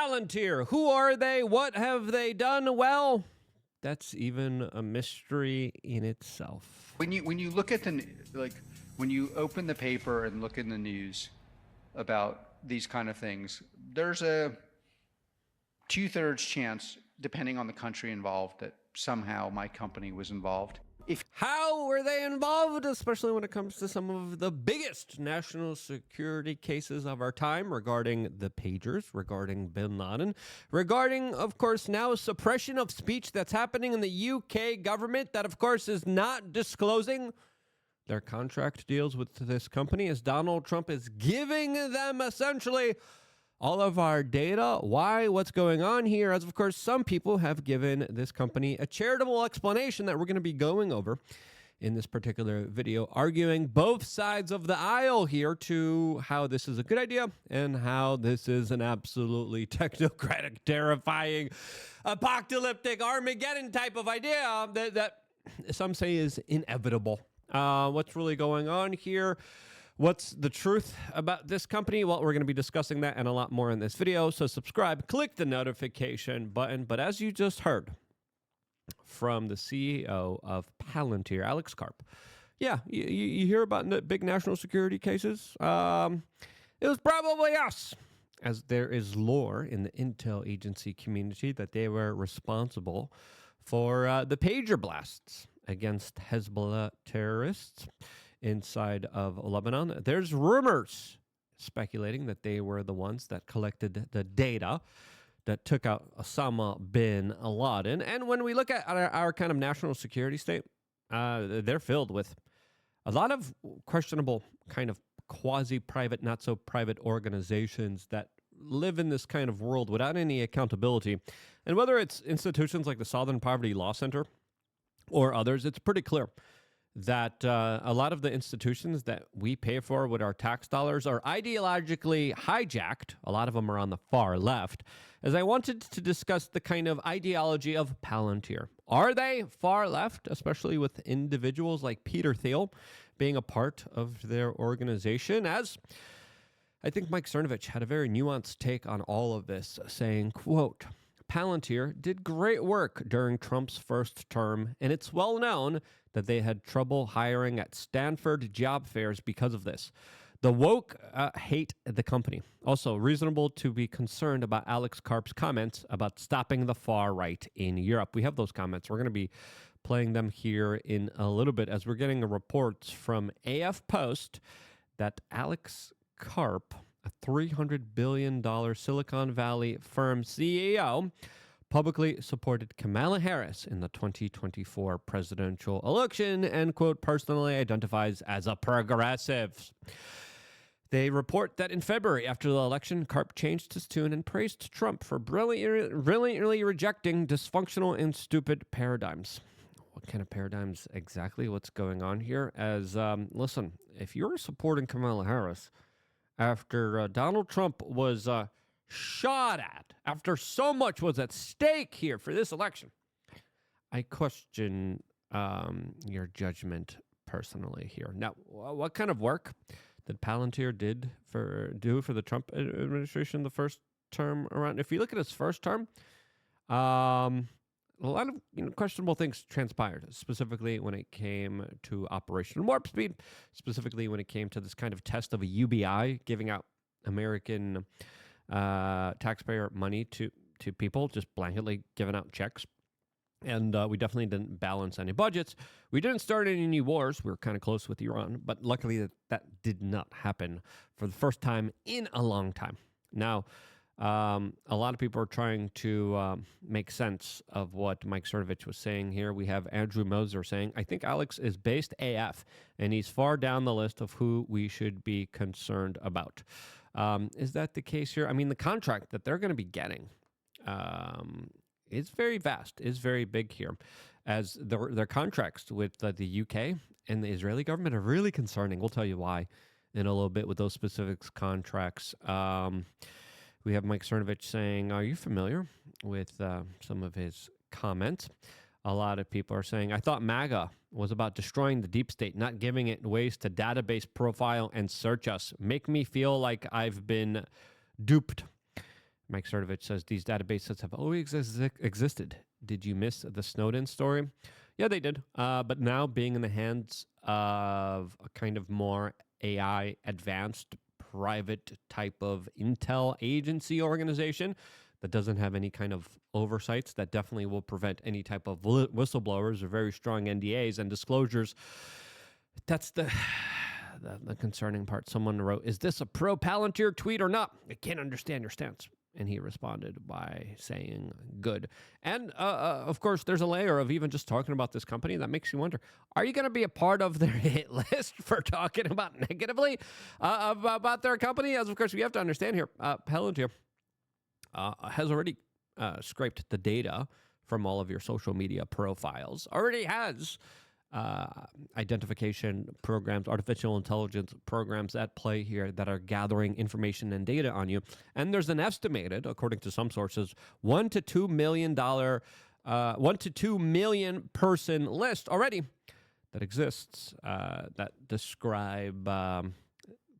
Palantir. Who are they? What have they done? Well, that's even a mystery in itself. When you look at when you open the paper and look in the news about these kind of things, there's a 2/3 chance, depending on the country involved, that somehow my company was involved. How were they involved, especially when it comes to some of the biggest national security cases of our time regarding the pagers, regarding bin Laden, regarding, of course, now suppression of speech that's happening in the UK government that, of course, is not disclosing their contract deals with this company as Donald Trump is giving them essentially all of our data. Why? What's going on here? As of course, some people have given this company a charitable explanation that we're going to be going over in this particular video, arguing both sides of the aisle here to how this is a good idea and how this is an absolutely technocratic, terrifying, apocalyptic Armageddon type of idea that some say is inevitable. What's really going on here? What's the truth about this company? Well, we're going to be discussing that and a lot more in this video. So subscribe, click the notification button. But as you just heard from the CEO of Palantir, Alex Karp, yeah, you hear about big national security cases? It was probably us, as there is lore in the intel agency community that they were responsible for the pager blasts against Hezbollah terrorists inside of Lebanon. There's rumors speculating that they were the ones that collected the data that took out Osama bin Laden. And when we look at our kind of national security state, they're filled with a lot of questionable kind of quasi-private, not-so-private organizations that live in this kind of world without any accountability. And whether it's institutions like the Southern Poverty Law Center or others, it's pretty clear that a lot of the institutions that we pay for with our tax dollars are ideologically hijacked. A lot of them are on the far left. As I wanted to discuss the kind of ideology of Palantir. Are they far left, especially with individuals like Peter Thiel being a part of their organization? As I think Mike Cernovich had a very nuanced take on all of this, saying, quote, Palantir did great work during Trump's first term, and it's well known that they had trouble hiring at Stanford job fairs because of this. The woke hate the company. Also, reasonable to be concerned about Alex Karp's comments about stopping the far right in Europe. We have those comments. We're going to be playing them here in a little bit as we're getting reports from AF Post that Alex Karp, a $300 billion Silicon Valley firm CEO, publicly supported Kamala Harris in the 2024 presidential election and, quote, personally identifies as a progressive. They report that in February, after the election, Karp changed his tune and praised Trump for brilliantly rejecting dysfunctional and stupid paradigms. What kind of paradigms exactly? What's going on here? As, listen, if you're supporting Kamala Harris after Donald Trump was shot at, after so much was at stake here for this election, I question your judgment personally here. Now, what kind of work did Palantir do for the Trump administration the first term around? If you look at his first term, a lot of questionable things transpired, specifically when it came to Operation Warp Speed, specifically when it came to this kind of test of a UBI, giving out American taxpayer money to people, just blanketly giving out checks. And we definitely didn't balance any budgets. We didn't start any new wars. We were kind of close with Iran, but luckily that did not happen for the first time in a long time. Now, a lot of people are trying to make sense of what Mike Cernovich was saying here. We have Andrew Moser saying, I think Alex is based AF, and he's far down the list of who we should be concerned about. Is that the case here? I mean, the contract that they're going to be getting is very vast, is very big here, as their contracts with the UK and the Israeli government are really concerning. We'll tell you why in a little bit with those specific contracts. We have Mike Cernovich saying, are you familiar with some of his comments? A lot of people are saying, I thought MAGA was about destroying the deep state, not giving it ways to database, profile, and search us. Make me feel like I've been duped. Mike Certovich says these databases have always existed. Did you miss the Snowden story? Yeah, they did. But now being in the hands of a kind of more AI advanced private type of intel agency organization that doesn't have any kind of oversights, that definitely will prevent any type of whistleblowers or very strong NDAs and disclosures. That's the concerning part. Someone wrote, "Is this a pro Palantir tweet or not? I can't understand your stance." And he responded by saying, "Good." And of course, there's a layer of even just talking about this company that makes you wonder, are you going to be a part of their hit list for talking about negatively about their company? As of course, we have to understand here, Palantir has already scraped the data from all of your social media profiles, already has identification programs, artificial intelligence programs at play here that are gathering information and data on you. And there's an estimated, according to some sources, $1 to $2 million, 1 to 2 million person list already that exists that describe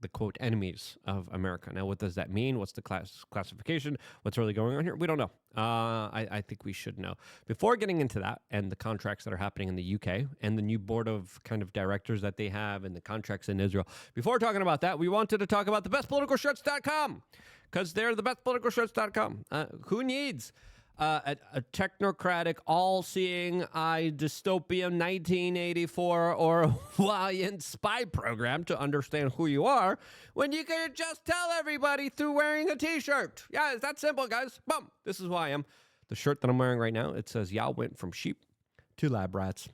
the quote enemies of America. Now, what does that mean? What's the classification? What's really going on here? We don't know. I think we should know. Before getting into that and the contracts that are happening in the UK and the new board of kind of directors that they have and the contracts in Israel, before talking about that, we wanted to talk about the bestpoliticalshirts.com because they're the bestpoliticalshirts.com. Who needs a technocratic, all-seeing dystopian 1984 Orwellian spy program to understand who you are when you can just tell everybody through wearing a T-shirt? Yeah, it's that simple, guys. Boom. This is who I am. The shirt that I'm wearing right now, it says, "Y'all went from sheep to lab rats."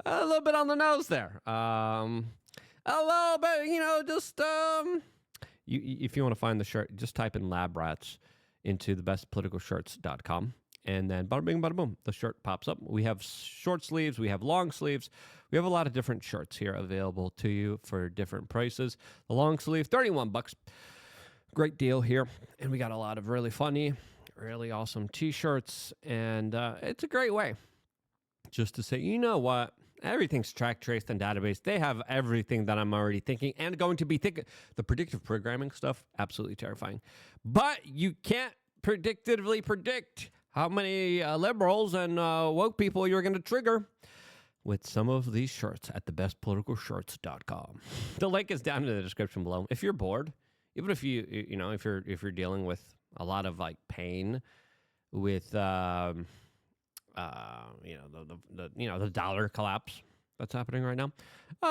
A little bit on the nose there. A little bit, just if you want to find the shirt, just type in lab rats into thebestpoliticalshirts.com, and then bada bing, bada boom, the shirt pops up. We have short sleeves, we have long sleeves, we have a lot of different shirts here available to you for different prices. The long sleeve, $31, great deal here, and we got a lot of really funny, really awesome T-shirts, and it's a great way just to say, you know what? Everything's track, traced, and database. They have everything that I'm already thinking and going to be thinking. The predictive programming stuff, absolutely terrifying. But you can't predictively predict how many liberals and woke people you're going to trigger with some of these shirts at thebestpoliticalshirts.com. The link is down in the description below. If you're bored, even if if you're dealing with a lot of like pain with the dollar collapse that's happening right now.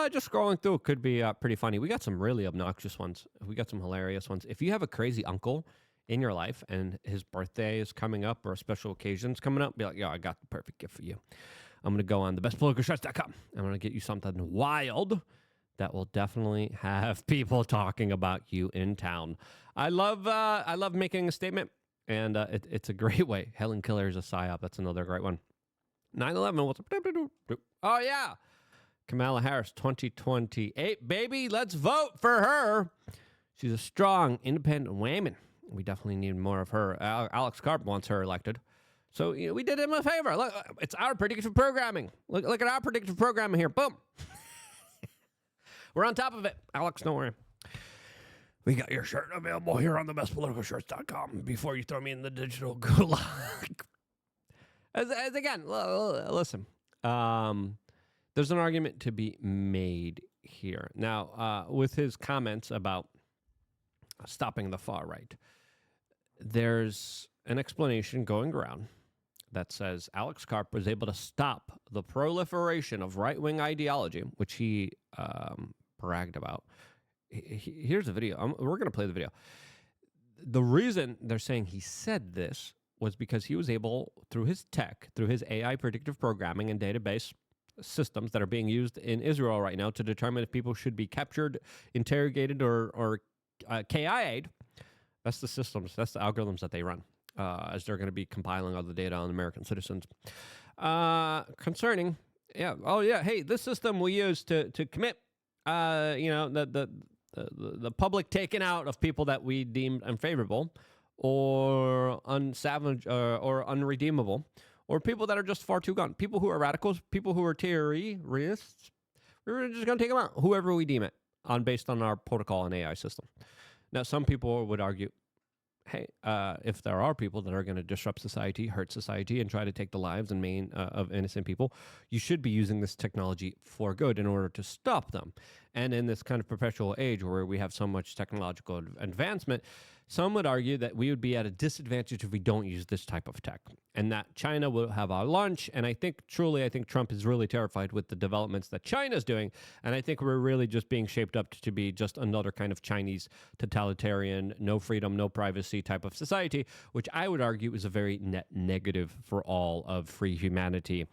Just scrolling through could be pretty funny. We got some really obnoxious ones. We got some hilarious ones. If you have a crazy uncle in your life and his birthday is coming up or a special occasion's coming up, be like, yo, I got the perfect gift for you. I'm going to go on thebestpoliticalshirts.com. I'm going to get you something wild that will definitely have people talking about you in town. I love making a statement. And it's a great way. Helen Keller is a psyop. That's another great one. 9/11. What's up? Oh, yeah. Kamala Harris, 2028. Baby, let's vote for her. She's a strong, independent woman. We definitely need more of her. Alex Karp wants her elected. So we did him a favor. Look, it's our predictive programming. Look at our predictive programming here. Boom. We're on top of it. Alex, don't worry. We got your shirt available here on thebestpoliticalshirts.com before you throw me in the digital gulag. As again, listen, there's an argument to be made here. Now, with his comments about stopping the far right, there's an explanation going around that says Alex Karp was able to stop the proliferation of right-wing ideology, which he bragged about. Here's the video. We're going to play the video. The reason they're saying he said this was because he was able, through his tech, through his AI predictive programming and database systems that are being used in Israel right now to determine if people should be captured, interrogated, or KIA'd. That's the systems. That's the algorithms that they run as they're going to be compiling all the data on American citizens. Concerning, hey, this system we use to commit, the public taking out of people that we deemed unfavorable or unsavage or unredeemable, or people that are just far too gone, people who are radicals, people who are terrorists. We're just going to take them out, whoever we deem it, based on our protocol and AI system. Now, some people would argue, hey, if there are people that are going to disrupt society, hurt society, and try to take the lives and main of innocent people, you should be using this technology for good in order to stop them. And in this kind of perpetual age where we have so much technological advancement, some would argue that we would be at a disadvantage if we don't use this type of tech, and that China will have our lunch. And I think Trump is really terrified with the developments that China's doing. And I think we're really just being shaped up to be just another kind of Chinese totalitarian, no freedom, no privacy type of society, which I would argue is a very net negative for all of free humanity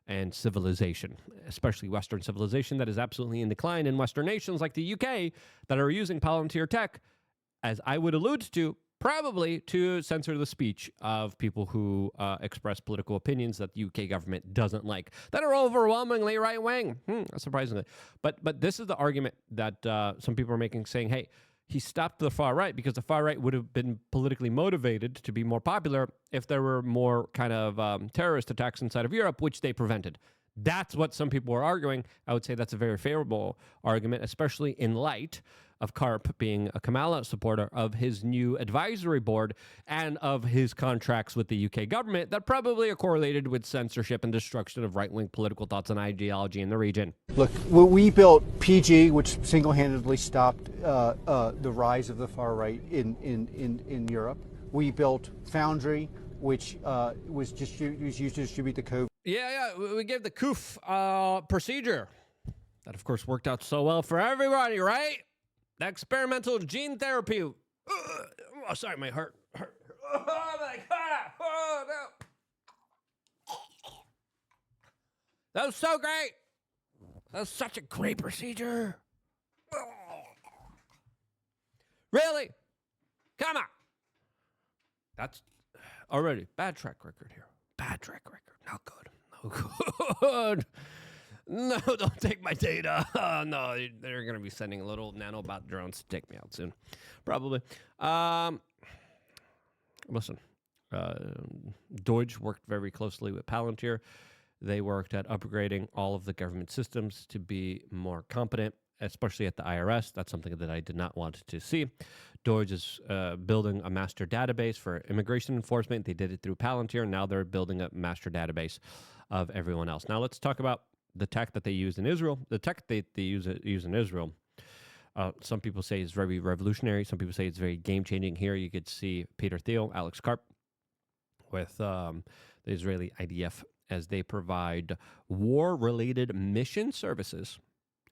and civilization, especially Western civilization that is absolutely in decline in Western nations like the UK that are using Palantir tech, as I would allude to, probably to censor the speech of people who express political opinions that the UK government doesn't like, that are overwhelmingly right-wing, surprisingly. But this is the argument that some people are making, saying, hey, he stopped the far right because the far right would have been politically motivated to be more popular if there were more kind of terrorist attacks inside of Europe, which they prevented. That's what some people are arguing. I would say that's a very favorable argument, especially in light of Karp being a Kamala supporter, of his new advisory board, and of his contracts with the UK government that probably are correlated with censorship and destruction of right-wing political thoughts and ideology in the region. Look, we built PG, which single-handedly stopped the rise of the far right in Europe. We built Foundry, which was used to distribute the code. Yeah, we gave the COOF procedure. That, of course, worked out so well for everybody, right? The experimental gene therapy. Oh, sorry, my heart. Oh, my God. Oh, no. That was so great. That was such a great procedure. Oh. Really? Come on. That's already bad track record here. Bad track record. Not good. No good. No, don't take my data. No, they're going to be sending little nanobot drones to take me out soon. Probably. Listen, Deutsche worked very closely with Palantir. They worked at upgrading all of the government systems to be more competent, especially at the IRS. That's something that I did not want to see. Deutsche is building a master database for immigration enforcement. They did it through Palantir. Now they're building a master database of everyone else. Now let's talk about the tech that they use in Israel. The tech they use in Israel, some people say is very revolutionary. Some people say it's very game-changing. Here you could see Peter Thiel, Alex Karp, with the Israeli IDF, as they provide war-related mission services.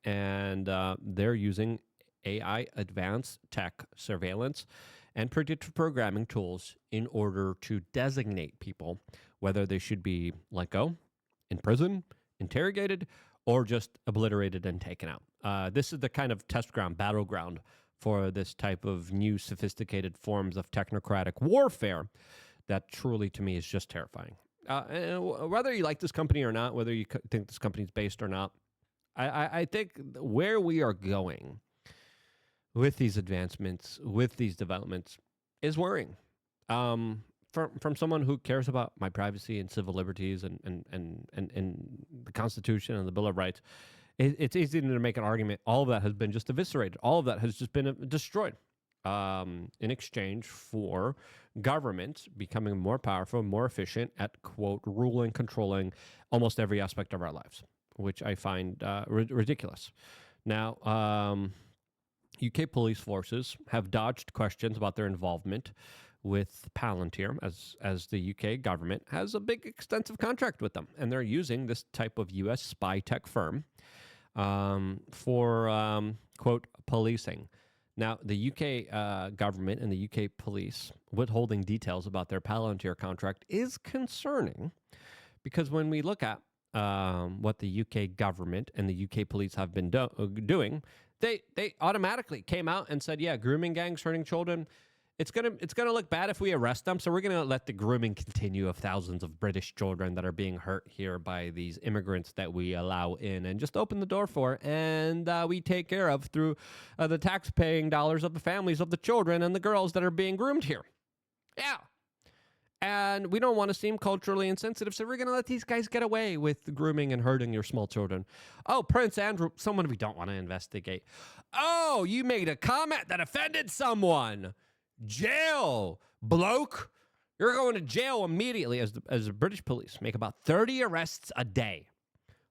And they're using AI, advanced tech, surveillance, and predictive programming tools in order to designate people, whether they should be let go, in prison, interrogated, or just obliterated and taken out. This is the kind of test ground, battleground for this type of new sophisticated forms of technocratic warfare that truly, to me, is just terrifying. And whether you like this company or not, whether you think this company is based or not, I think where we are going with these advancements, with these developments, is worrying. From someone who cares about my privacy and civil liberties and the Constitution and the Bill of Rights, it's easy to make an argument. All of that has been just eviscerated. All of that has just been destroyed in exchange for government becoming more powerful, more efficient at, quote, ruling, controlling almost every aspect of our lives, which I find ridiculous. Now, UK police forces have dodged questions about their involvement with Palantir, as the UK government has a big, extensive contract with them. And they're using this type of U.S. spy tech firm for, quote, policing. Now, the UK government and the UK police withholding details about their Palantir contract is concerning, because when we look at what the UK government and the UK police have been doing, they automatically came out and said, yeah, grooming gangs hurting children, it's gonna look bad if we arrest them, so we're gonna let the grooming continue of thousands of British children that are being hurt here by these immigrants that we allow in and just open the door for, and we take care of through the tax-paying dollars of the families of the children and the girls that are being groomed here. Yeah. And we don't want to seem culturally insensitive, so we're going to let these guys get away with grooming and hurting your small children. Oh, Prince Andrew, someone we don't want to investigate. Oh, you made a comment that offended someone. Jail. bloke, you're going to jail immediately, as the British police make about 30 arrests a day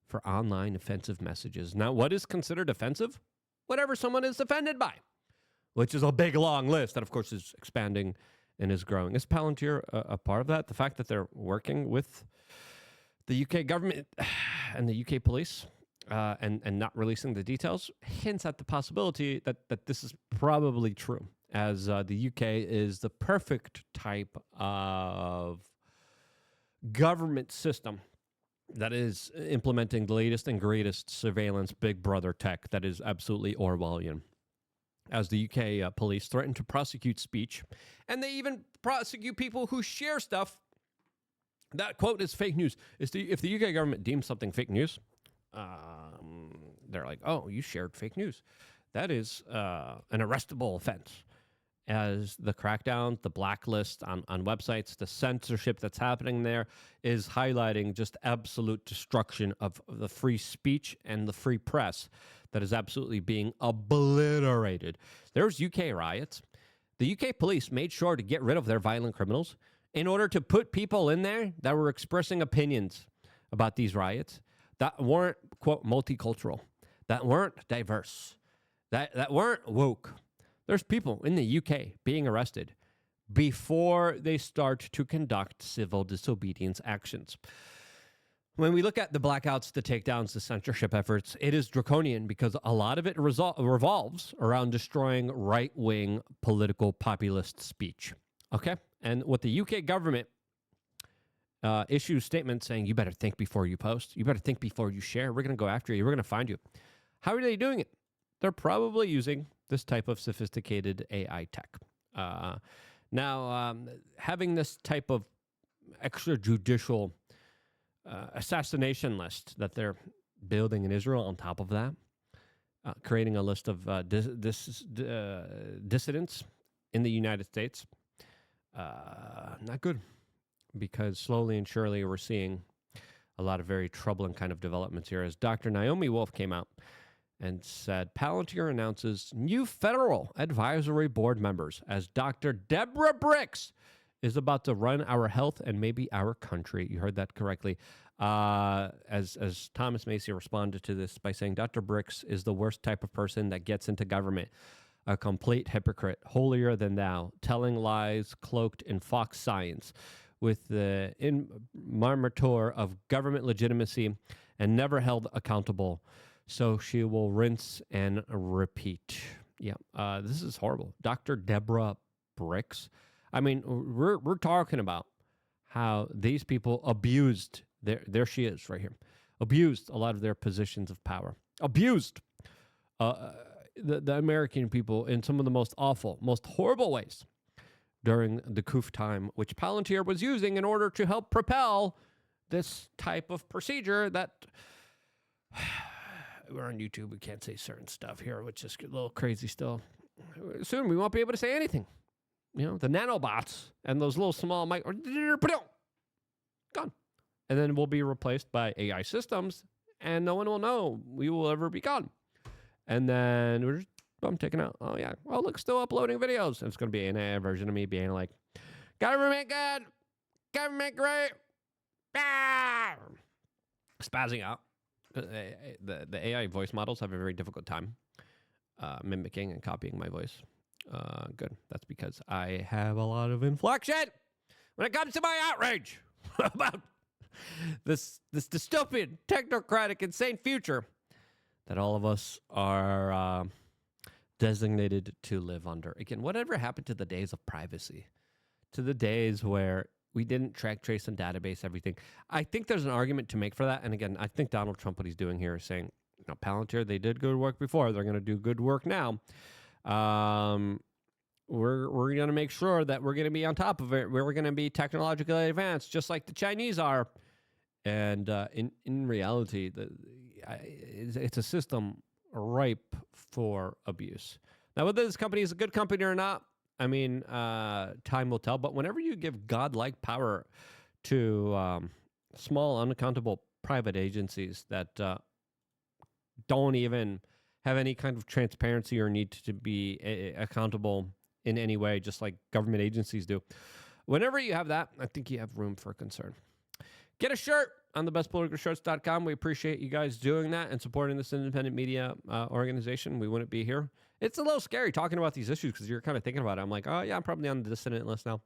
for online offensive messages. Now, what is considered offensive? Whatever someone is offended by, which is a big, long list that, of course, is expanding and is growing. Is Palantir a part of that? The fact that they're working with the UK government and the UK police and not releasing the details hints at the possibility that this is probably true, as the UK is the perfect type of government system that is implementing the latest and greatest surveillance big brother tech that is absolutely Orwellian. As the UK police threaten to prosecute speech, and they even prosecute people who share stuff that, quote, is fake news. If the UK government deems something fake news, they're like, oh, you shared fake news. That is an arrestable offense. As the crackdown, the blacklist on websites, the censorship that's happening there is highlighting just absolute destruction of the free speech and the free press that is absolutely being obliterated. There's UK riots. The UK police made sure to get rid of their violent criminals in order to put people in there that were expressing opinions about these riots that weren't, quote, multicultural, that weren't diverse, that weren't woke. There's people in the UK being arrested before they start to conduct civil disobedience actions. When we look at the blackouts, the takedowns, the censorship efforts, it is draconian because a lot of it revolves around destroying right-wing political populist speech. Okay? And what the UK government issues statements saying, you better think before you post, you better think before you share, we're going to go after you, we're going to find you. How are they doing it? They're probably using this type of sophisticated AI tech. Now, having this type of extrajudicial assassination list that they're building in Israel on top of that, creating a list of dissidents in the United States, not good, because slowly and surely we're seeing a lot of very troubling kind of developments here. As Dr. Naomi Wolf came out and said, Palantir announces new federal advisory board members as Dr. Deborah Bricks is about to run our health and maybe our country. You heard that correctly. As Thomas Macy responded to this by saying, Dr. Bricks is the worst type of person that gets into government. A complete hypocrite, holier than thou, telling lies cloaked in Fox science with the imprimatur of government legitimacy and never held accountable. So she will rinse and repeat. Yeah, this is horrible. Dr. Deborah Bricks. I mean, we're talking about how these people abused, there she is right here, abused a lot of their positions of power, abused the American people in some of the most awful, most horrible ways during the coup time, which Palantir was using in order to help propel this type of procedure that... We're on YouTube. We can't say certain stuff here, which is a little crazy still. Soon we won't be able to say anything. You know, the nanobots and those little small gone. And then we'll be replaced by AI systems, and no one will know we will ever be gone. And then we're just, I'm taking out. Oh, yeah. Oh, look, still uploading videos. And it's going to be an AI version of me being like, government good, government great, spazzing out. The AI voice models have a very difficult time mimicking and copying my voice. Good. That's because I have a lot of inflection when it comes to my outrage about this dystopian, technocratic, insane future that all of us are designated to live under. Again, whatever happened to the days of privacy, to the days where we didn't track, trace, and database everything. I think there's an argument to make for that. And again, I think Donald Trump, what he's doing here is saying, you know, Palantir, they did good work before. They're going to do good work now. We're going to make sure that we're going to be on top of it. We're going to be technologically advanced, just like the Chinese are. And in reality, it's a system ripe for abuse. Now, whether this company is a good company or not, I mean, time will tell. But whenever you give godlike power to small, unaccountable private agencies that don't even have any kind of transparency or need to be accountable in any way, just like government agencies do. Whenever you have that, I think you have room for concern. Get a shirt on thebestpoliticalshirts.com. We appreciate you guys doing that and supporting this independent media organization. We wouldn't be here. It's a little scary talking about these issues because you're kind of thinking about it. I'm like, oh, yeah, I'm probably on the dissident list now.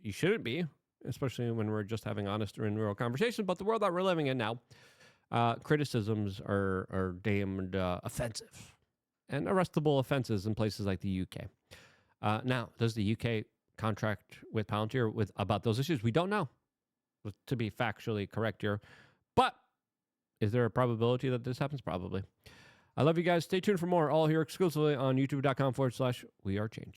You shouldn't be, especially when we're just having honest and real conversations. But the world that we're living in now, criticisms are deemed offensive and arrestable offenses in places like the UK. Now, does the UK contract with Palantir about those issues? We don't know, to be factually correct here. But is there a probability that this happens? Probably. I love you guys. Stay tuned for more, all here exclusively on youtube.com/weareChange.